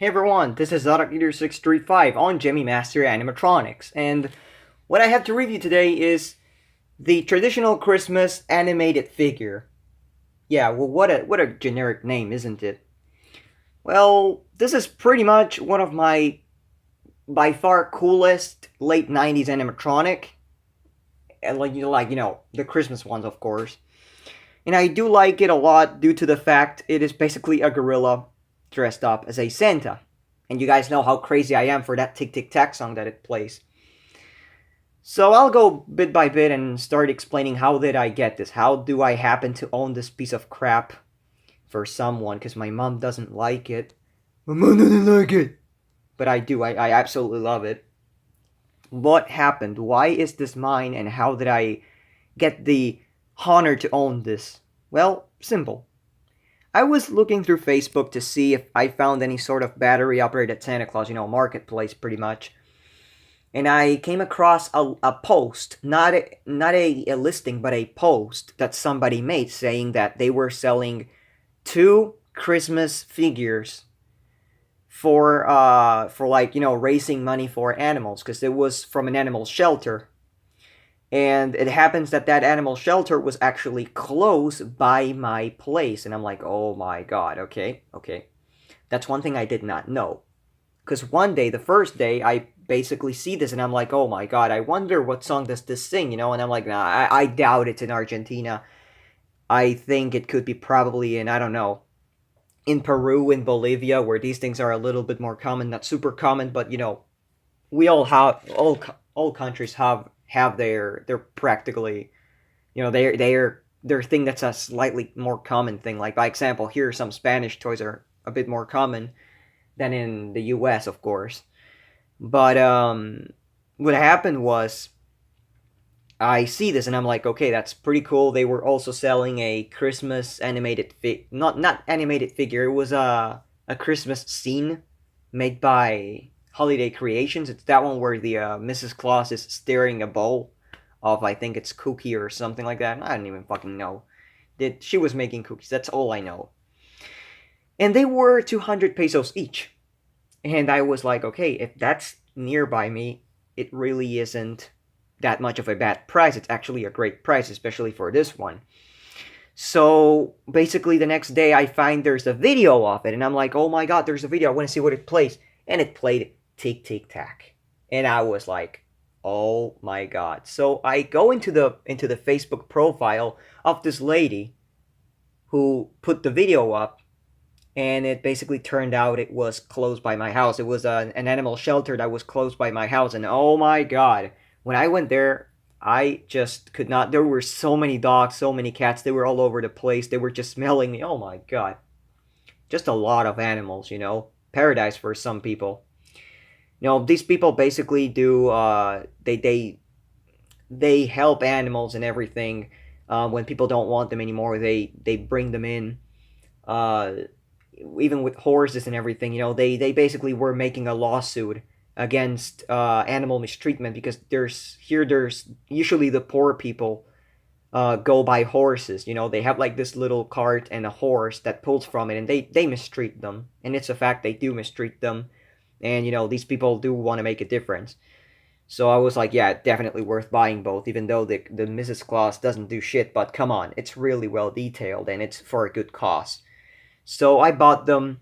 Hey everyone, this is ZarakEater635 on Gemmy Master Animatronics, and what I have to review today is the traditional Christmas animated figure. Yeah, well, what a generic name, isn't it? Well, this is pretty much one of my by far coolest late '90s animatronic, and the Christmas ones, of course. And I do like it a lot due to the fact it is basically a gorilla dressed up as a Santa. And you guys know how crazy I am for that Tick Tick Tack song that it plays. So I'll go bit by bit and start explaining how did I get this. How do I happen to own this piece of crap for someone? Because my mom doesn't like it. My mom doesn't like it. But I do. I absolutely love it. What happened? Why is this mine? And how did I get the honor to own this? Well, simple. I was looking through Facebook to see if I found any sort of battery-operated Santa Claus, marketplace pretty much. And I came across a post, not a listing, but a post that somebody made saying that they were selling 2 Christmas figures for raising money for animals, because it was from an animal shelter. And it happens that that animal shelter was actually close by my place. And I'm like, oh my god, okay. That's one thing I did not know. Because one day, the first day, I basically see this and I'm like, oh my god, I wonder what song does this sing, And I'm like, nah, I doubt it's in Argentina. I think it could be probably in, I don't know, in Peru, in Bolivia, where these things are a little bit more common. Not super common, but, we all have, all countries have they're practically, their thing that's a slightly more common thing. Like, by example, here some Spanish toys are a bit more common than in the US, of course. But what happened was I see this and I'm like, okay, that's pretty cool. They were also selling a Christmas animated not animated figure. It was a Christmas scene made by Holiday Creations. It's that one where the Mrs. Claus is stirring a bowl of, I think it's cookie or something like that. I don't even fucking know. She was making cookies. That's all I know. And they were 200 pesos each. And I was like, okay, if that's nearby me, it really isn't that much of a bad price. It's actually a great price, especially for this one. So basically the next day I find there's a video of it. And I'm like, oh my god, there's a video. I want to see what it plays. And it played Tick Tick Tack. And I was like, oh my god. So I go into the Facebook profile of this lady who put the video up, and it basically turned out it was close by my house. It was an animal shelter that was close by my house, and oh my god, when I went there, I just could not. There were so many dogs, so many cats. They were all over the place. They were just smelling me. Oh my god, just a lot of animals. Paradise for some people. These people basically do. They help animals and everything. When people don't want them anymore, they bring them in. Even with horses and everything, they basically were making a lawsuit against animal mistreatment, because there's usually the poor people go by horses. They have like this little cart and a horse that pulls from it, and they mistreat them. And it's a fact, they do mistreat them. And, these people do want to make a difference. So I was like, yeah, definitely worth buying both, even though the Mrs. Claus doesn't do shit. But come on, it's really well detailed, and it's for a good cause. So I bought them,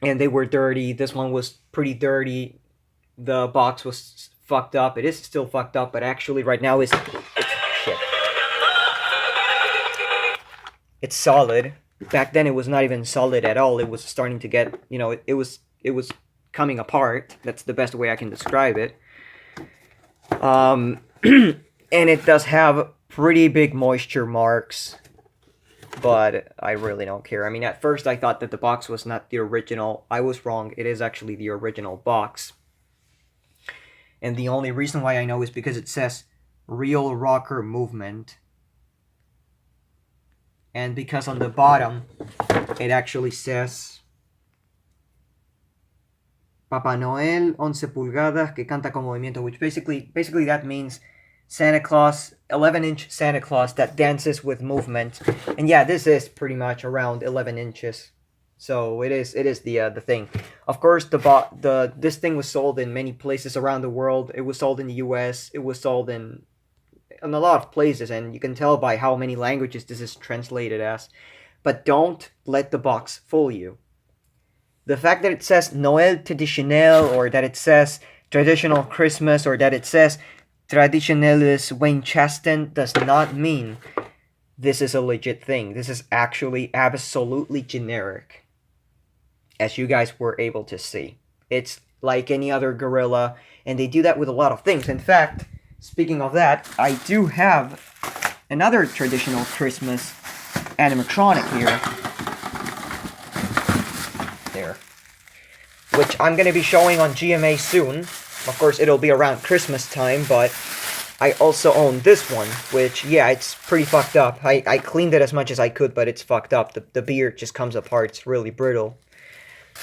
and they were dirty. This one was pretty dirty. The box was fucked up. It is still fucked up, but actually right now it's shit. It's solid. Back then it was not even solid at all. It was starting to get, it was coming apart. That's the best way I can describe it. And it does have pretty big moisture marks, but I really don't care. I mean, at first I thought that the box was not the original. I was wrong. It is actually the original box. And the only reason why I know is because it says Real Rocker Movement. And because on the bottom, it actually says Papá Noel 11 pulgadas que canta con movimiento, which basically that means Santa Claus, 11-inch Santa Claus that dances with movement. And yeah, this is pretty much around 11 inches. So it is the thing. Of course, this thing was sold in many places around the world. It was sold in the U.S. It was sold in a lot of places, and you can tell by how many languages this is translated as. But don't let the box fool you. The fact that it says Noël traditionnel, or that it says traditional Christmas, or that it says traditionelles Weihnachten does not mean this is a legit thing. This is actually absolutely generic, as you guys were able to see. It's like any other gorilla, and they do that with a lot of things. In fact, speaking of that, I do have another traditional Christmas animatronic here. There. Which I'm going to be showing on GMA soon. Of course, it'll be around Christmas time, but I also own this one, which, yeah, it's pretty fucked up. I cleaned it as much as I could, but it's fucked up. The beard just comes apart. It's really brittle.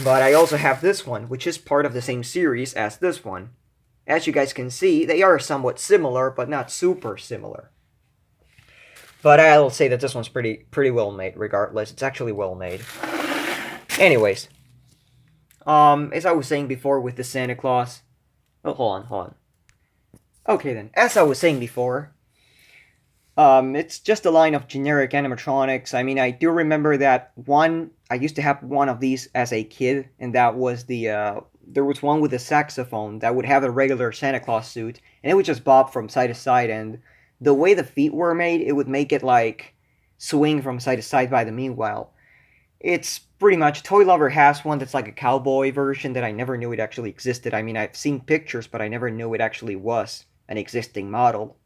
But I also have this one, which is part of the same series as this one. As you guys can see, they are somewhat similar, but not super similar. But I'll say that this one's pretty well made, regardless. It's actually well made. Anyways, as I was saying before with the Santa Claus... Oh, hold on. Okay then, as I was saying before, it's just a line of generic animatronics. I mean, I do remember that one, I used to have one of these as a kid, and that was there was one with a saxophone that would have a regular Santa Claus suit, and it would just bob from side to side, and the way the feet were made, it would make it, like, swing from side to side by the meanwhile. It's pretty much, Toy Lover has one that's like a cowboy version that I never knew it actually existed. I mean, I've seen pictures, but I never knew it actually was an existing model.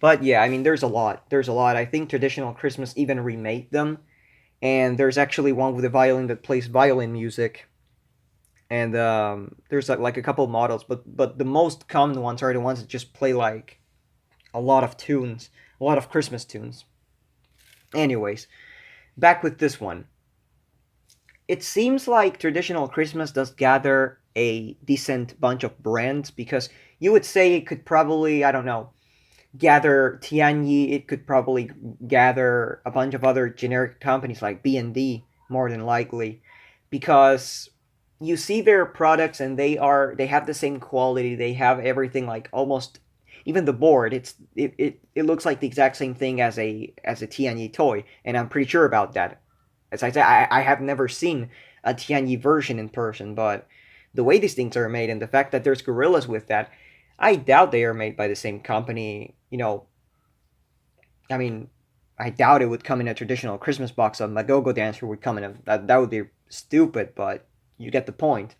But yeah, I mean, there's a lot. I think Traditional Christmas even remade them. And there's actually one with a violin that plays violin music. And there's like a couple models, but the most common ones are the ones that just play like a lot of tunes, a lot of Christmas tunes. Anyways, back with this one. It seems like Traditional Christmas does gather a decent bunch of brands, because you would say it could probably, I don't know, gather Tianyi, it could probably gather a bunch of other generic companies like B&D, more than likely, because you see their products and they have the same quality, they have everything, like almost, even the board, it looks like the exact same thing as a Tianyi toy, and I'm pretty sure about that. As I said, I have never seen a Tianyi version in person, but the way these things are made and the fact that there's gorillas with that, I doubt they are made by the same company. You know, I mean, I doubt it would come in a traditional Christmas box. A Magogo Dancer would come in that would be stupid, but you get the point.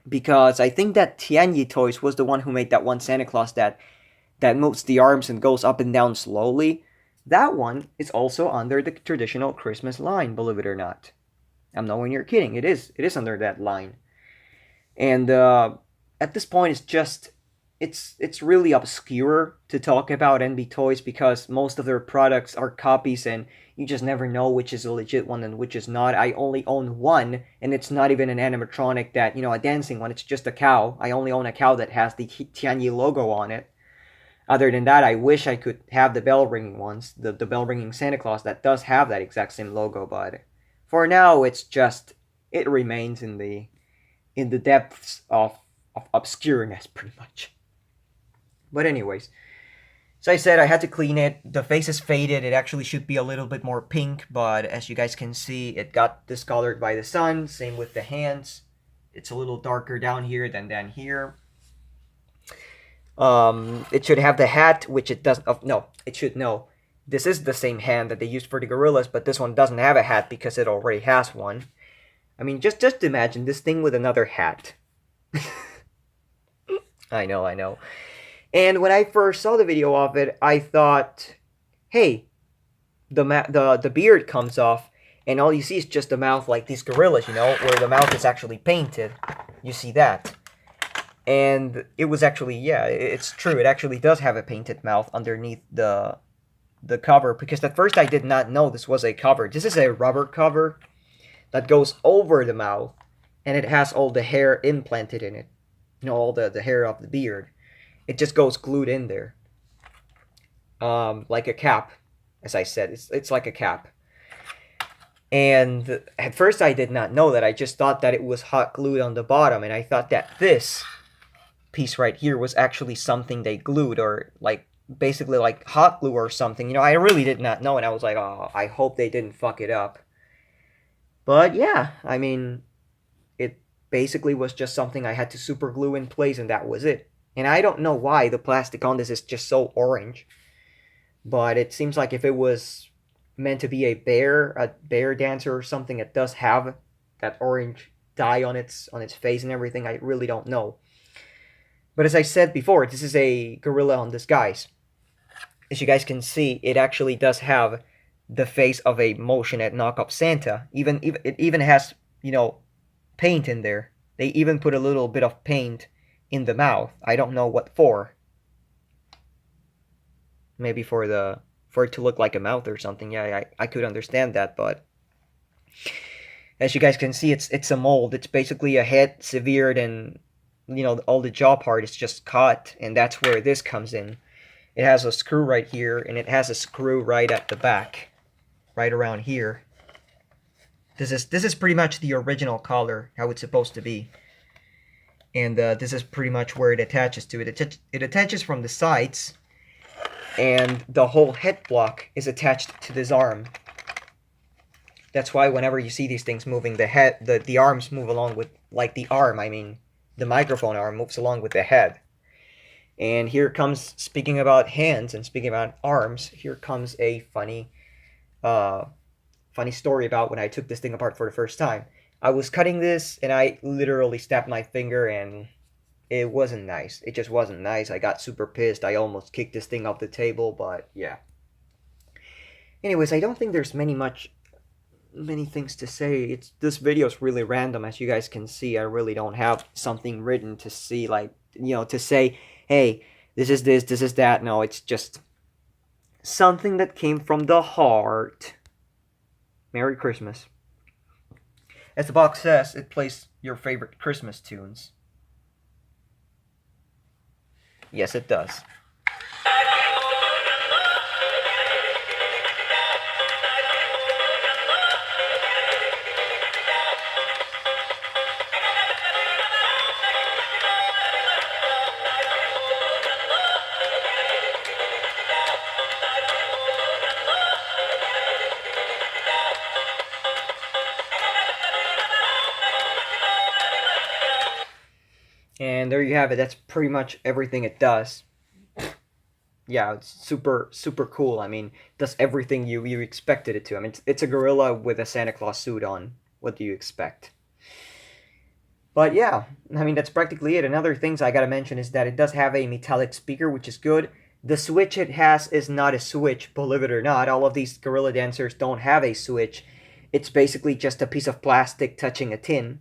Because I think that Tianyi Toys was the one who made that one Santa Claus that moves the arms and goes up and down slowly. That one is also under the Traditional Christmas line, believe it or not. I'm nowhere near kidding. It is under that line. And at this point, it's really obscure to talk about NB Toys, because most of their products are copies and you just never know which is a legit one and which is not. I only own one, and it's not even an animatronic that, a dancing one. It's just a cow. I only own a cow that has the Tianyi logo on it. Other than that, I wish I could have the bell-ringing ones, the bell-ringing Santa Claus that does have that exact same logo, but for now, it remains in the depths of obscureness, pretty much. But anyways, as I said, I had to clean it. The face is faded. It actually should be a little bit more pink, but as you guys can see, it got discolored by the sun. Same with the hands. It's a little darker down here than down here. It should have the hat, which it doesn't. No, it should know. This is the same hand that they used for the gorillas, but this one doesn't have a hat because it already has one. I mean, just imagine this thing with another hat. I know. And when I first saw the video of it, I thought, hey, the beard comes off, and all you see is just the mouth, like these gorillas, where the mouth is actually painted. You see that. And it was actually, yeah, it's true. It actually does have a painted mouth underneath the cover, because at first I did not know this was a cover. This is a rubber cover that goes over the mouth, and it has all the hair implanted in it. All the hair of the beard. It just goes glued in there. Like a cap, as I said. It's like a cap. And at first I did not know that. I just thought that it was hot glued on the bottom, and I thought that this piece right here was actually something they glued, or like basically like hot glue or something. You know, I really did not know, and I was like, oh, I hope they didn't fuck it up. But yeah, I mean, it basically was just something I had to super glue in place, and that was it. And I don't know why the plastic on this is just so orange, but it seems like if it was meant to be a bear dancer or something, it does have that orange dye on its face and everything. I really don't know. But as I said before, this is a gorilla on disguise. As you guys can see, it actually does have the face of a motion-head knockoff Santa. It even has, you know, paint in there. They even put a little bit of paint in the mouth. I don't know what for. Maybe for it to look like a mouth or something. Yeah, I could understand that, but as you guys can see, it's a mold. It's basically a head severed, and you know, all the jaw part is just cut, and that's where this comes in. It has a screw right here, and it has a screw right at the back, right around here. This is pretty much the original collar, how it's supposed to be. And this is pretty much where it attaches to. It attaches from the sides, and the whole head block is attached to this arm. That's why whenever you see these things moving, the arms move along with, like the arm, I mean, the microphone arm moves along with the head. And here comes, speaking about hands and speaking about arms, here comes a funny story about when I took this thing apart for the first time. I was cutting this, and I literally stabbed my finger, and it wasn't nice. It just wasn't nice. I got super pissed. I almost kicked this thing off the table, but yeah. Anyways, I don't think there's many things to say. This video is really random, as you guys can see. I really don't have something written to see, like, you know, to say, hey, this is that. No, it's just something that came from the heart. Merry Christmas. As the box says, it plays your favorite Christmas tunes. Yes, it does. And there you have it. That's pretty much everything it does. Yeah, it's super, super cool. I mean, it does everything you expected it to. I mean, it's a gorilla with a Santa Claus suit on. What do you expect? But yeah, I mean, that's practically it. Another things I gotta mention is that it does have a metallic speaker, which is good. The switch it has is not a switch, believe it or not. All of these gorilla dancers don't have a switch. It's basically just a piece of plastic touching a tin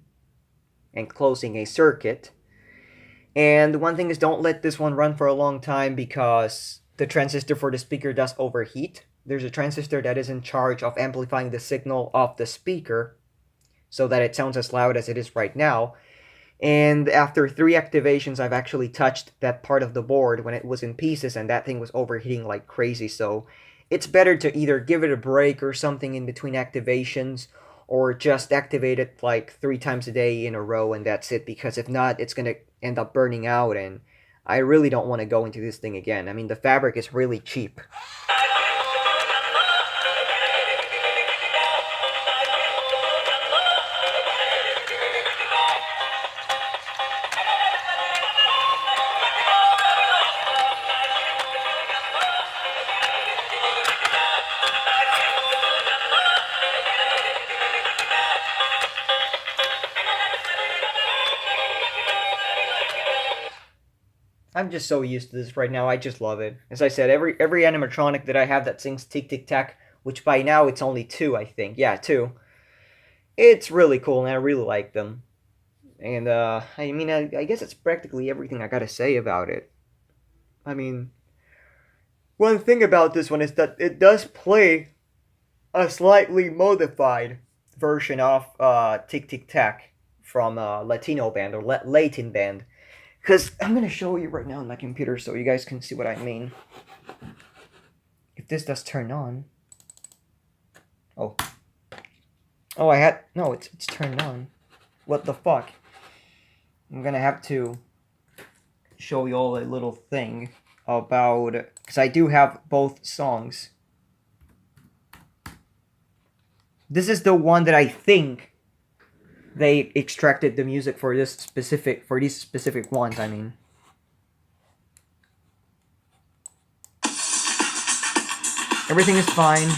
and closing a circuit. And one thing is, don't let this one run for a long time, because the transistor for the speaker does overheat. There's a transistor that is in charge of amplifying the signal of the speaker so that it sounds as loud as it is right now. And after 3 activations, I've actually touched that part of the board when it was in pieces, and that thing was overheating like crazy. So it's better to either give it a break or something in between activations, or just activate it like 3 times a day in a row, and that's it. Because if not, it's going to end up burning out, and I really don't want to go into this thing again. I mean, the fabric is really cheap. I'm just so used to this right now. I just love it. As I said, every animatronic that I have that sings Tick Tick Tack, which by now it's only 2, I think. Yeah, 2. It's really cool, and I really like them. And I mean, I guess it's practically everything I gotta say about it. I mean, one thing about this one is that it does play a slightly modified version of Tick Tick Tack from Latino band, or Latin band. Because I'm going to show you right now on my computer so you guys can see what I mean. If this does turn on. Oh. Oh, I had... No, it's turned on. What the fuck? I'm gonna have to show you all a little thing about... Because I do have both songs. This is the one that I think they extracted the music for this specific... For these specific ones, I mean. Everything is fine.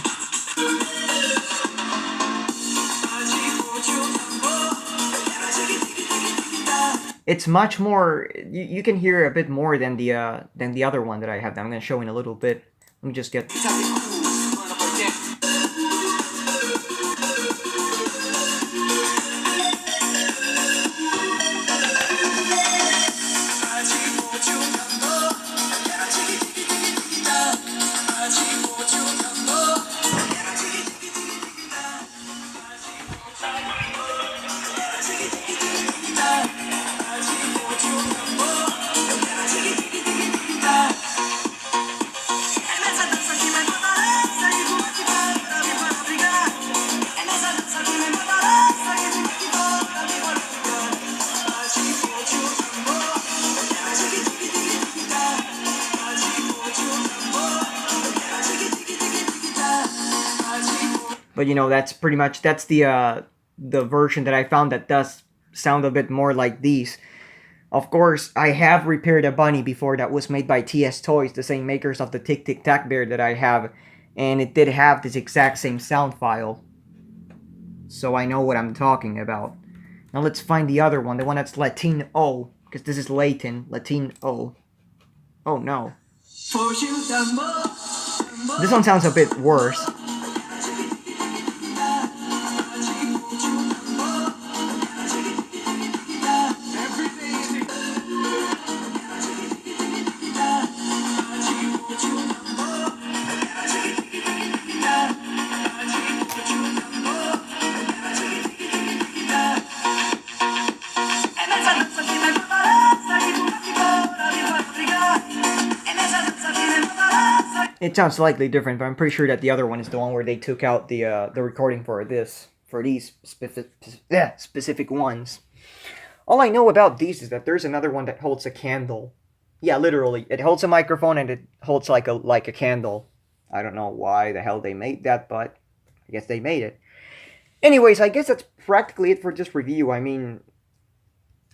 It's much more. You can hear a bit more than the other one that I have. That I'm gonna show in a little bit. Let me just get. But you know, that's pretty much that's the version that I found that does sound a bit more like these. Of course, I have repaired a bunny before that was made by TS Toys, the same makers of the Tic Tic Tac Bear that I have, and it did have this exact same sound file. So I know what I'm talking about. Now let's find the other one, the one that's Latino, because this is Latino. Oh no. This one sounds a bit worse. It sounds slightly different, but I'm pretty sure that the other one is the one where they took out the recording for these specific ones. All I know about these is that there's another one that holds a candle. Yeah, literally, it holds a microphone and it holds like a candle. I don't know why the hell they made that, but I guess they made it. Anyways, I guess that's practically it for this review. I mean,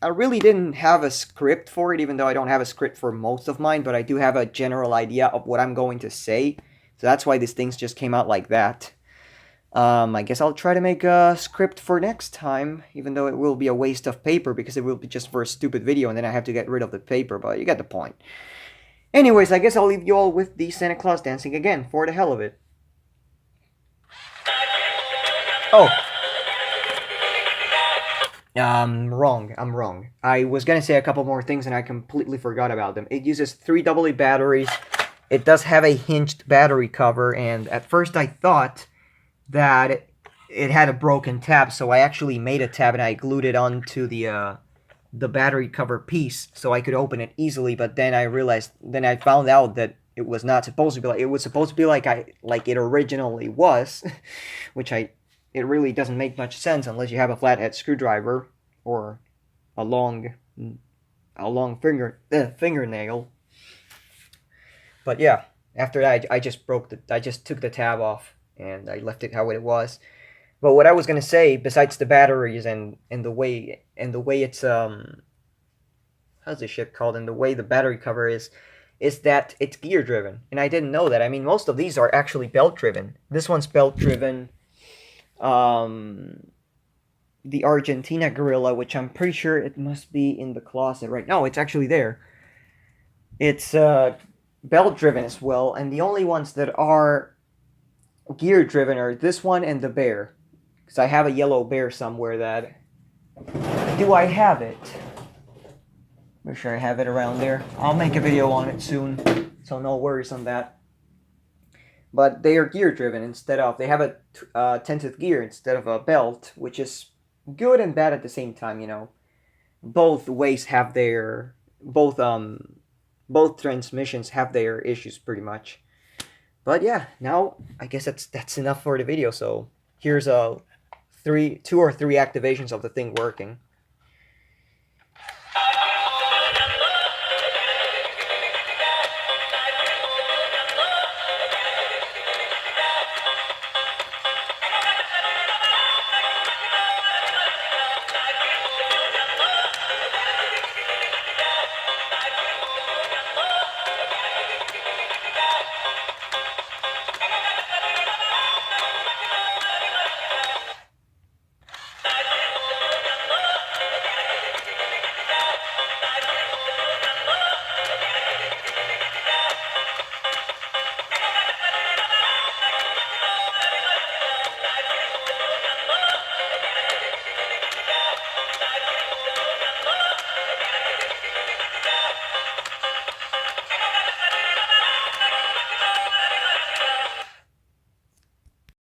I really didn't have a script for it, even though I don't have a script for most of mine, but I do have a general idea of what I'm going to say. So that's why these things just came out like that. I guess I'll try to make a script for next time, even though it will be a waste of paper because it will be just for a stupid video and then I have to get rid of the paper, but you get the point. Anyways, I guess I'll leave you all with the Santa Claus dancing again, for the hell of it. Oh. I'm wrong. I was gonna say a couple more things and I completely forgot about them. It uses 3 AA batteries. It does have a hinged battery cover, and at first I thought that it had a broken tab, so I actually made a tab and I glued it onto the battery cover piece so I could open it easily, but then I found out that it was not supposed to be like, it was supposed to be like it originally was, which it really doesn't make much sense unless you have a flathead screwdriver or a long fingernail. But yeah, after that I just took the tab off and I left it how it was. But what I was gonna say, besides the batteries and the way it's how's this shit called, and the way the battery cover is that it's gear driven, and I didn't know that. I mean, most of these are actually belt driven. This one's belt driven. The Argentina Gorilla, which I'm pretty sure it must be in the closet right now. It's actually there. It's belt driven as well, and the only ones that are gear driven are this one and the bear. Because I have a yellow bear somewhere that... Do I have it? Make sure I have it around there. I'll make a video on it soon, so no worries on that. But they are gear driven instead of... They have a 10th gear instead of a belt, which is good and bad at the same time, you know. Both ways have their... Both transmissions have their issues pretty much. But yeah, now I guess that's enough for the video. So here's a two or three activations of the thing working.